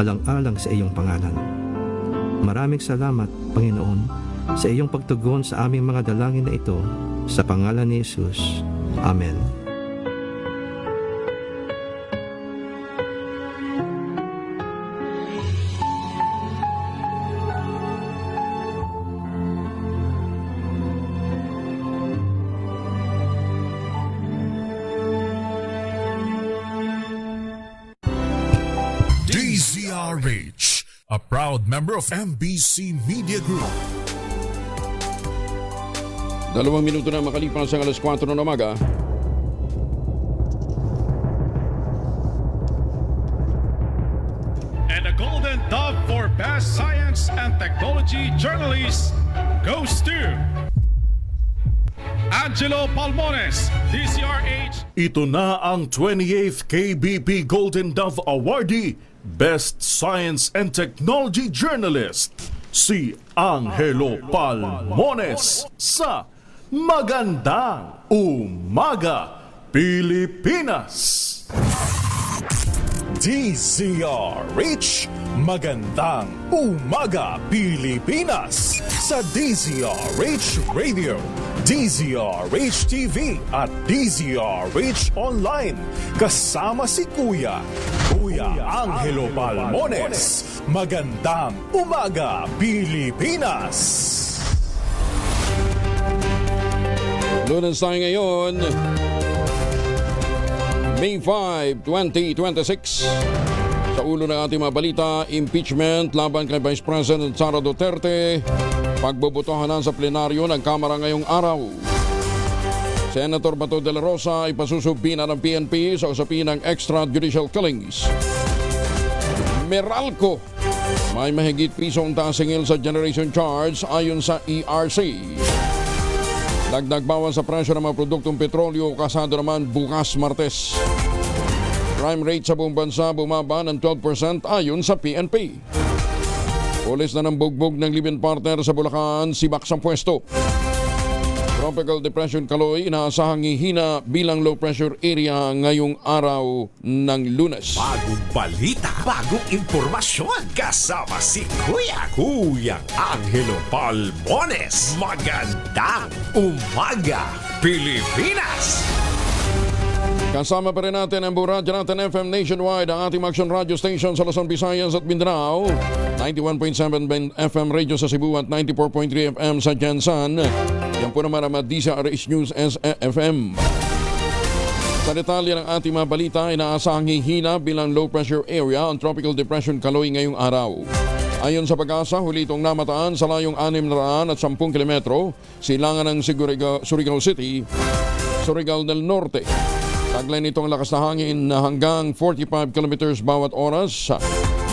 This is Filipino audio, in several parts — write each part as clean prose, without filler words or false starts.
alang-alang sa iyong pangalan. Maraming salamat, Panginoon, sa iyong pagtugon sa aming mga dalangin na ito, sa pangalan ni Jesus. Amen. DZRH, a proud member of MBC Media Group. 2 minuto na makalipas ang alas 4 ng umaga. And the Golden Dove for Best Science and Technology Journalist goes to Angelo Palmones, DZRH. Ito na ang 28th KBP Golden Dove Awardee, Best Science and Technology Journalist, si Angelo Palmones sa Magandang Umaga, Pilipinas. DZRH, Magandang Umaga, Pilipinas, sa DZRH Radio, DZRH TV at DZRH Online. Kasama si Kuya Angelo Palmones. Magandang Umaga, Pilipinas. Lunes tayo ngayon, May 5, 2026. Sa ulo ng ating mga balita, impeachment laban kay Vice President Sara Duterte. Pagbobotohan na sa plenaryo ng Kamara ngayong araw. Senator Bato de la Rosa ay pasusubina ng PNP sa usapin ng extrajudicial killings. Meralco, may mahigit pisong tasingil sa generation charge ayon sa ERC. Dagdag bawas sa presyo ng mga produktong petrolyo, kasado naman bukas Martes. Crime rate sa buong bansa bumaba ng 12% ayon sa PNP. Pulis na ng bugbog ng live-in partner sa Bulacan, sibak sa pwesto. Tropical Depression Kaloy inaasahang hihina bilang low pressure area ngayong araw ng Lunes. Bagong balita, bagong impormasyon, kasama si Kuya Angelo Palmones. Magandang Umaga, Pilipinas! Kasama pa rin natin ang Buradyo natin FM Nationwide, ang ating action radio station sa Luzon, Visayas at Mindanao. 91.7 FM radio sa Cebu at 94.3 FM sa Jansan. Yan po naman ang DZRH News SFM. Sa detalye ng ating mga balita, inaasahang hihina bilang low pressure area ang Tropical Depression Kaloy ngayong araw. Ayon sa Pag-asa, huli itong namataan sa layong 610 kilometro, silangan ng Surigao City, Surigao del Norte. Taglay nitong lakas na hangin na hanggang 45 kilometers bawat oras.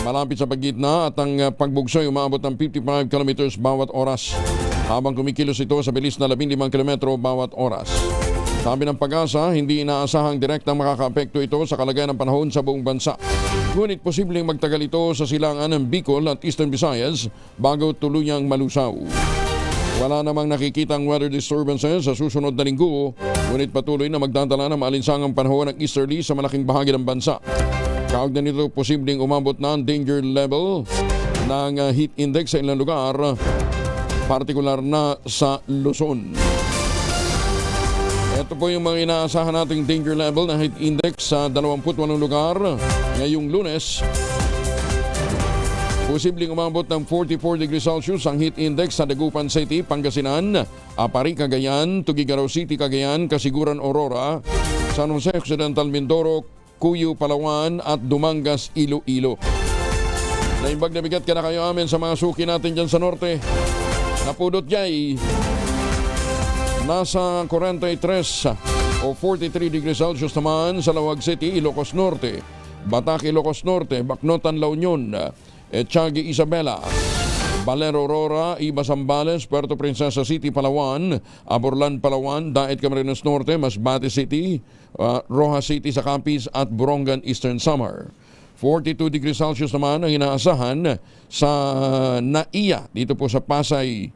Malapit sa paggitna at ang pagbugsoy umabot ng 55 kilometers bawat oras. Habang kumikilos ito sa bilis na 15 kilometro bawat oras. Sabi ng Pag-asa, hindi inaasahang direktang makakaapekto ito sa kalagayan ng panahon sa buong bansa. Ngunit posibleng magtagal ito sa silangan ng Bicol at Eastern Visayas bago tuluyang malusaw. Wala namang nakikitang weather disturbances sa susunod na linggo, ngunit patuloy na magdadala ng maalinsangang panahon ng easterly sa malaking bahagi ng bansa. Kaugnay nito, posibleng umabot na ang danger level ng heat index sa ilang lugar, partikular na sa Luzon. Ito po yung mga inaasahan nating danger level ng heat index sa 28 lugar ngayong Lunes. Posibleng umabot ng 44 degrees Celsius ang heat index sa Dagupan City, Pangasinan, Apari, Cagayan, Tuguegarao City, Cagayan, Kasiguran, Aurora, San Jose Occidental, Mindoro, Cuyo, Palawan at Dumangas, Iloilo. Naimbag na bigat ka na kayo amin sa mga suki natin dyan sa norte. Napudot jay, nasa 43 o 43 degrees Celsius naman sa Lawag City, Ilocos Norte, Batac, Ilocos Norte, Bacnotan, La Union, Etiagi, Isabela, Valero, Aurora, Iba, Zambales, Puerto Princesa City, Palawan, Aborlan, Palawan, Daet, Camarines Norte, Masbate City, Rojas City sa Capiz at Borongan, Eastern Samar. 42 degrees Celsius naman ang inaasahan sa Naiya, dito po sa Pasay,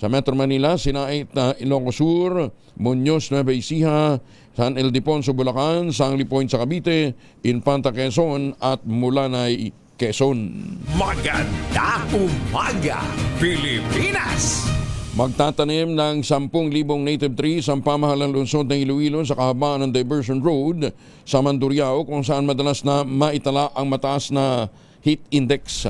sa Metro Manila, Sinait, Ilocos Sur, Muñoz, Nueva Ecija, San Ildefonso, Bulacan, Sangli Point sa Cavite, Infanta, Quezon at Mulanay, Quezon. Magandang umaga, Pilipinas! Magtatanim ng 10,000 native trees ang pamahalang lungsod ng Iloilo sa kahabaan ng Diversion Road sa Mandurriao kung saan madalas na maitala ang mataas na heat index.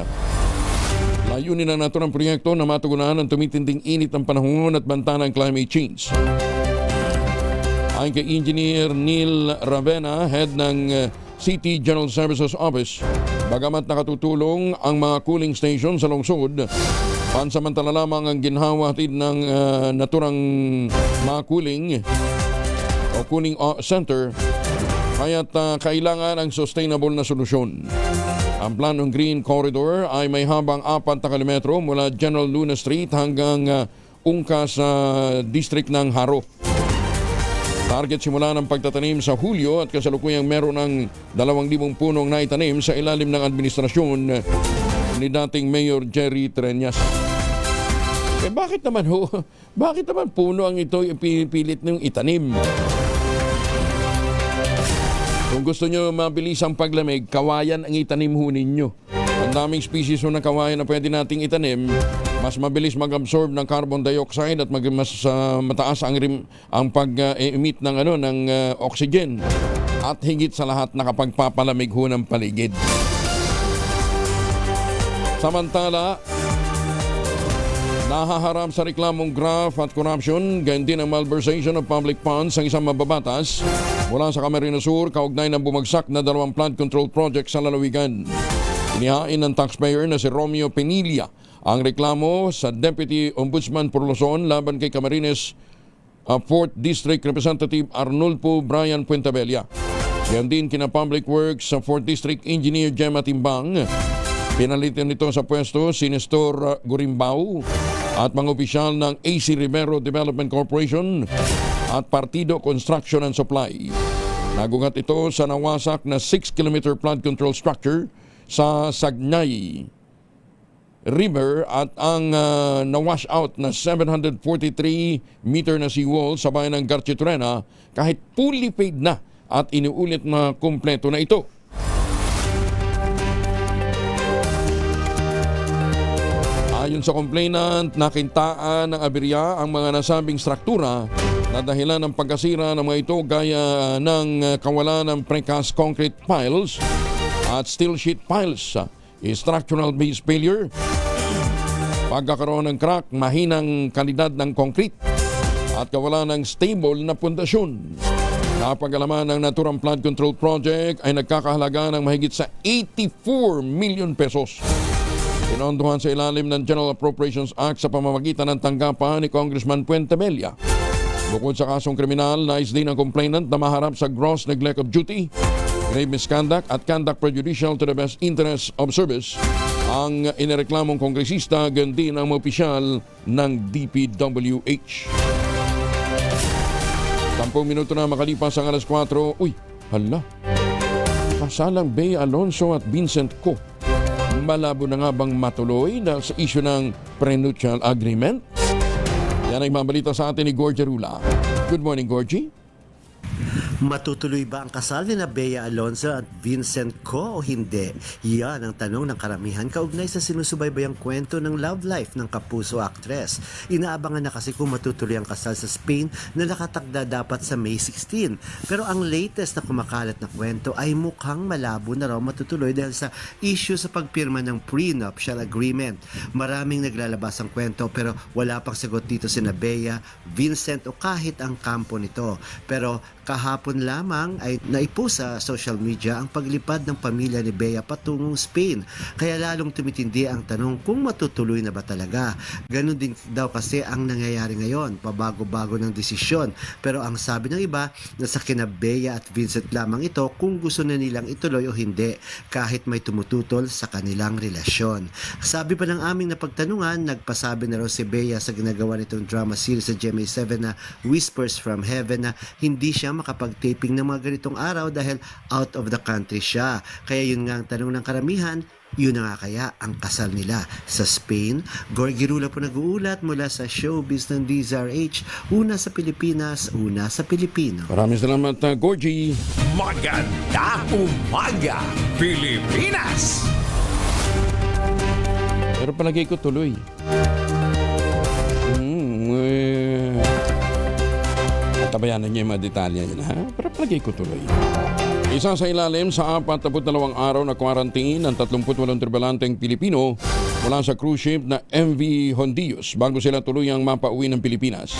Layunin ng naturang proyekto na matugunan ang tumitinding init ng panahon at banta ng climate change. Ayon kay Engineer Neil Ravena, head ng City General Services Office, bagamat nakatutulong ang mga cooling station sa lungsod, pansamantala lamang ang ginhawa hatid ng naturang mga cooling center, kaya't kailangan ang sustainable na solusyon. Ang planong Green Corridor ay may habang 4 na kilometro mula General Luna Street hanggang Ungka sa district ng Haro. Target simula ng pagtatanim sa Hulyo at kasalukuyang meron ng 2,000 punong naitanim sa ilalim ng administrasyon ni dating Mayor Jerry Treñas. Bakit naman puno ang ito ipipilit niyong itanim? Kung gusto nyo mabilis ang paglamig, kawayan ang itanim ho ninyo. Ang daming species ng kawayan na pwede nating itanim, mas mabilis mag-absorb ng carbon dioxide at mas mataas ang pag-emit ng oxygen. At higit sa lahat, nakapagpapalamig ho ng paligid. Samantala, nahaharap sa reklamong graft at corruption, gayon din ang malversation of public funds ang isang mababatas mula sa Camarines Sur kaugnay ng bumagsak na 2 flood control project sa lalawigan. Inihain ng taxpayer na si Romeo Penilla ang reklamo sa Deputy Ombudsman for Luzon laban kay Camarines 4th District Representative Arnulfo Brian Puentabella. Gayon din kina Public Works sa 4th District Engineer Gemma Timbang. Pinalitan nito sa pwesto si Nestor Gurimbao at mga opisyal ng AC Rivero Development Corporation at Partido Construction and Supply. Nagungat ito sa nawasak na 6-kilometer flood control structure sa Sagnay River at ang na-wash out na 743-meter na seawall sa bayan ng Garchitorena kahit fully paid na at inuulit na kumpleto na ito. Ayon sa complainant, nakintaan ng aberya ang mga nasabing struktura na dahilan ng pagkasira ng mga ito gaya ng kawalan ng precast concrete piles at steel sheet piles, structural base failure, pagkakaroon ng crack, mahinang kalidad ng concrete at kawalan ng stable na pundasyon. Napag-alaman ng naturang flood control project ay nagkakahalaga ng mahigit sa 84 million pesos. Pinondohan sa ilalim ng General Appropriations Act sa pamamagitan ng tanggapan ni Congressman Puentabella. Bukod sa kasong kriminal, nais din ang complainant na maharap sa gross neglect of duty, grave misconduct at conduct prejudicial to the best interest of service ang inireklamong kongresista, gayon din ang mga opisyal ng DPWH. 10 minuto na makalipas ang alas 4. Uy, hala. Kasalang Bea Alonso at Vincent Co. Malabo na nga bang matuloy dahil sa issue ng prenuptial agreement? Yan ang mabalita sa atin ni Gorgie Rula. Good morning, Gorgie. Matutuloy ba ang kasal ni Bea Alonso at Vincent Co o hindi? Yan ang tanong ng karamihan kaugnay sa sinusubaybayang kwento ng love life ng kapuso actress. Inaabangan na kasi kung matutuloy ang kasal sa Spain na nakatagda dapat sa May 16. Pero ang latest na kumakalat na kwento ay mukhang malabo na raw matutuloy dahil sa issue sa pagpirma ng prenuptial agreement. Maraming naglalabas ang kwento pero wala pang sagot dito si Bea, Vincent o kahit ang kampo nito. Pero kahapon lamang ay naipo sa social media ang paglipad ng pamilya ni Bea patungong Spain. Kaya lalong tumitindi ang tanong kung matutuloy na ba talaga. Ganon din daw kasi ang nangyayari ngayon, pabago-bago ng desisyon. Pero ang sabi ng iba, nasa kina Bea at Vincent lamang ito kung gusto na nilang ituloy o hindi, kahit may tumututol sa kanilang relasyon. Sabi pa ng aming napagtanungan, nagpasabi na raw si Bea sa ginagawa nitong drama series sa GMA7 na Whispers from Heaven na hindi siya makapag-taping ng mga ganitong araw dahil out of the country siya. Kaya yun nga ang tanong ng karamihan, yun na nga kaya ang kasal nila sa Spain? Gorgie Rula po nag-uulat mula sa showbiz ng DZRH. Una sa Pilipinas, una sa Pilipino. Maraming salamat, Gorgie. Magandang umaga, Pilipinas! Pero palagay ko tuloy. Tabayanan niya yung mga detalye niya, ha? Pero palagay ko tuloy. Isa sa ilalim sa 42 araw na quarantine ng 38 tripulanteng Pilipino mula sa cruise ship na MV Hondios bago sila tuluyang mapauwi ng Pilipinas.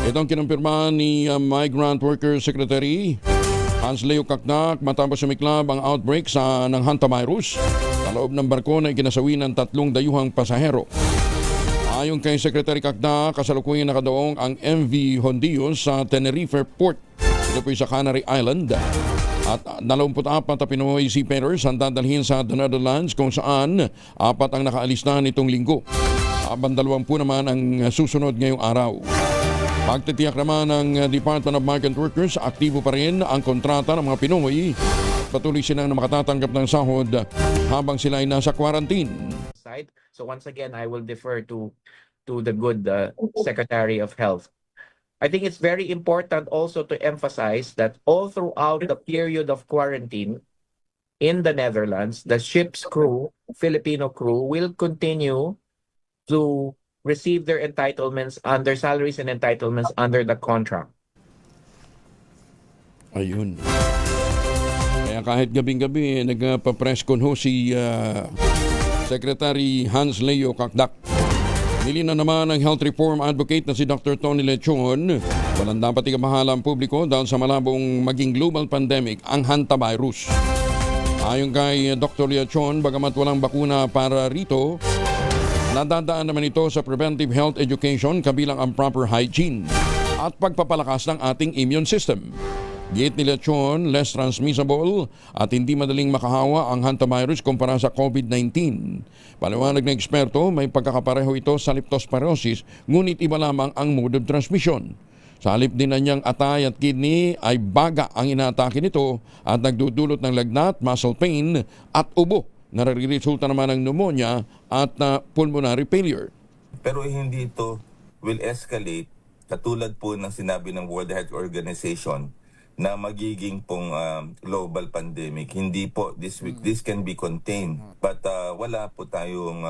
Itong kinumpirma ni Migrant Workers Secretary Hans Leo Kaknak matapos sumiklab ang outbreak ng hantavirus sa loob ng barko na ikinasawi ng 3 dayuhang pasahero. Ayon kay Secretary Kaknak, kasalukuyan nakadoong ang MV Hondios sa Tenerife Port. Ito po sa Canary Island. At 24 na Pinoy seafarers ang dadalhin sa The Netherlands kung saan 4 ang nakaalis na nitong linggo. Habang 20 naman ang susunod ngayong araw. Pagtitiyak naman ng Department of Migrant Workers, aktibo pa rin ang kontrata ng mga Pinoy. Patuloy silang makatatanggap ng sahod habang sila ay nasa quarantine. So once again, I will defer to the good Secretary of Health. I think it's very important also to emphasize that all throughout the period of quarantine in the Netherlands, the ship's crew, Filipino crew, will continue to receive their entitlements under salaries and entitlements under the contract. Ayun. Kaya kahit gabing-gabi, nagpa-press con ho si Secretary Hans Leo Kakdak. Nilina naman ang health reform advocate na si Dr. Tony Lechon. Walang dapat ikamahala ang publiko dahil sa malabong maging global pandemic ang hantavirus. Ayon kay Dr. Lechon, bagamat walang bakuna para rito, nadadaan naman ito sa preventive health education kabilang ang proper hygiene at pagpapalakas ng ating immune system. Gate ni Lechon, less transmissible at hindi madaling makahawa ang hantavirus kumpara sa COVID-19. Paliwanag ng eksperto, may pagkakapareho ito sa leptospirosis, ngunit iba lamang ang mode of transmission. Sa halip din na niyang atay at kidney ay baga ang inaatake nito at nagdudulot ng lagnat, muscle pain at ubo. Nare-resulta naman ng pneumonia at pulmonary failure. Pero hindi ito will escalate katulad po ng sinabi ng World Health Organization na magiging pong global pandemic. Hindi po, this can be contained. But wala po tayong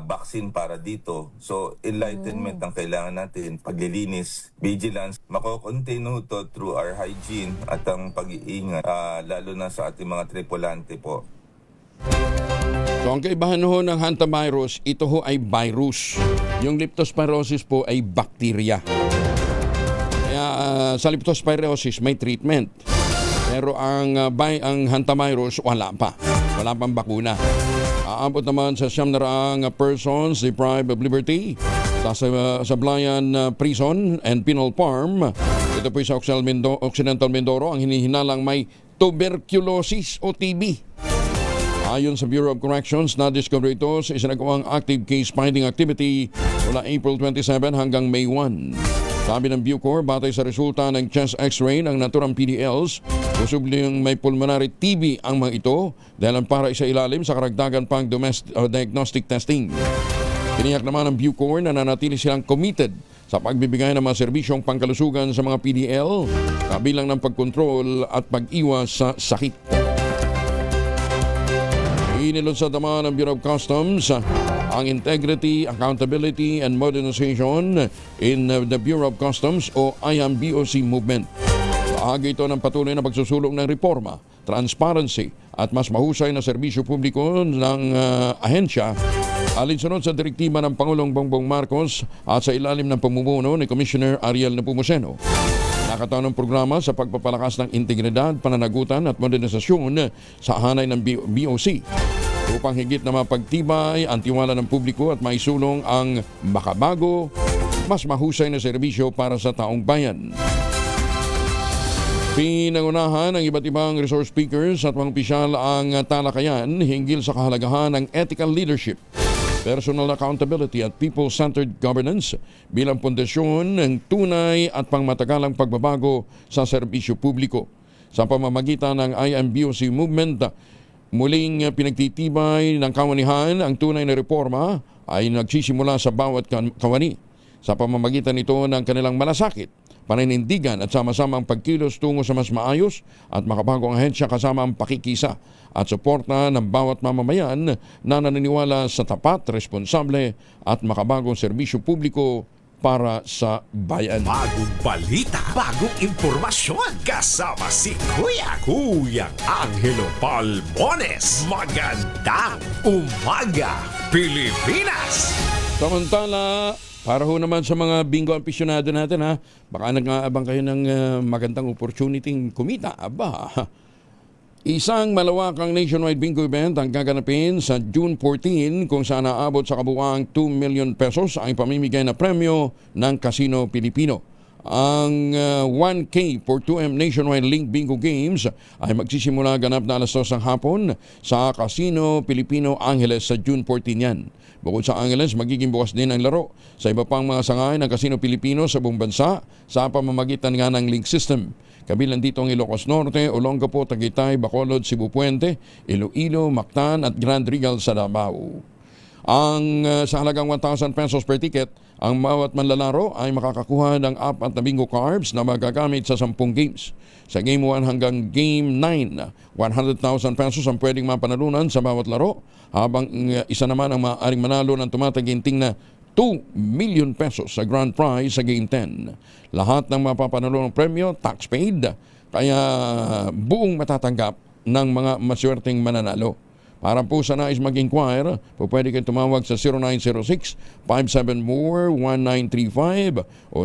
vaccine para dito. So enlightenment ang kailangan natin, paglilinis, vigilance. Mako-contain ito through our hygiene at ang pag-iingat, lalo na sa ating mga tripulante po. So ang kaibahan ho ng hantavirus, ito ho ay virus. Yung leptospirosis po ay bacteria. Kaya sa leptospirosis may treatment. Pero ang hantavirus wala pa. Wala pang bakuna. Aabot naman sa 900 persons deprived of liberty sa Blayan Prison and Penal Farm. Ito po sa Occidental Mindoro ang hinihinalang may tuberculosis o TB. Ayon sa Bureau of Corrections, na-discover ito sa isinagawang active case finding activity mula April 27 hanggang May 1. Sabi ng Bucor, batay sa resulta ng chest x-ray ng naturang PDLs, posibleng may pulmonary TB ang mga ito dahil para isa ilalim sa karagdagan pang diagnostic testing. Tiniyak naman ng Bucor na nanatili silang committed sa pagbibigay ng mga serbisyong pangkalusugan sa mga PDL, kabilang ng pagkontrol at pag-iwas sa sakit. Inilunsad naman ng Bureau of Customs ang integrity, accountability, and modernization in the Bureau of Customs o IMBOC movement. Bahagi ito ng patuloy na pagsusulong ng reforma, transparency at mas mahusay na serbisyo publiko ng ahensya alinsunod sa direktiba ng Pangulong Bongbong Marcos at sa ilalim ng pamumuno ni Commissioner Ariel Nepomuceno. Nakataon ng programa sa pagpapalakas ng integridad, pananagutan at modernisasyon sa hanay ng BOC upang higit na mapagtibay ang tiwala ng publiko at maisulong ang makabago, mas mahusay na serbisyo para sa taong bayan. Pinangunahan ng iba't ibang resource speakers at mga opisyal ang talakayan hinggil sa kahalagahan ng ethical leadership, personal accountability at people-centered governance bilang pundasyon ng tunay at pangmatagalang pagbabago sa serbisyo publiko. Sa pamamagitan ng IMBOC movement, muling pinagtitibay ng kawanihan ang tunay na reforma ay nagsisimula sa bawat kawani. Sa pamamagitan nito ng kanilang malasakit, paninindigan at sama-samang pagkilos tungo sa mas maayos at makabagong ahensya kasama ang pakikisa at suporta ng bawat mamamayan na naniniwala sa tapat, responsable at makabagong serbisyo publiko para sa bayan. Bagong balita, bagong impormasyon. Kasama si Kuya Angelo Palmones. Magandang umaga, Pilipinas! Samantala, para ho naman sa mga bingo aficionado natin ha, baka nag-aabang kayo ng magandang opportunity kumita. Aba, isang malawakang nationwide bingo event ang gaganapin sa June 14 kung saan aabot sa kabuuang 2 million pesos ang pamimigay na premyo ng Casino Pilipino. Ang 1K for 2M Nationwide Link Bingo Games ay magsisimula ganap na alas 2 ng hapon sa Casino Pilipino Angeles sa June 14 yan. Bukod sa Angeles, magiging bukas din ang laro sa iba pang mga sangay ng Casino Pilipino sa buong bansa sa pamamagitan nga ng link system. Kabilang dito ang Ilocos Norte, Olongapo, Tagaytay, Bacolod, Cebu Puente, Iloilo, Mactan at Grand Regal sa Davao. Ang sa halagang 1,000 pesos per ticket, ang bawat manlalaro ay makakakuha ng 4 na bingo cards na magagamit sa 10 games. Sa Game 1 hanggang Game 9, 100,000 pesos ang pwedeng mapanalunan sa bawat laro, habang isa naman ang maaaring manalo ng tumataginting na 2 million pesos sa grand prize sa Game 10. Lahat ng mapapanalo ng premyo, tax paid, kaya buong matatanggap ng mga maswerteng mananalo. Para po sa nais mag-inquire, po pwede kayong tumawag sa 0906-57-MORE-1935 o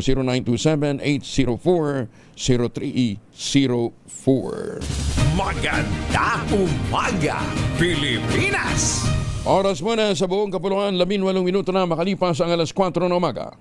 0927-804-0304. Magandang umaga, Pilipinas! Oras muna sa buong kapuluan, 18 minuto na makalipas ang alas 4 ng umaga.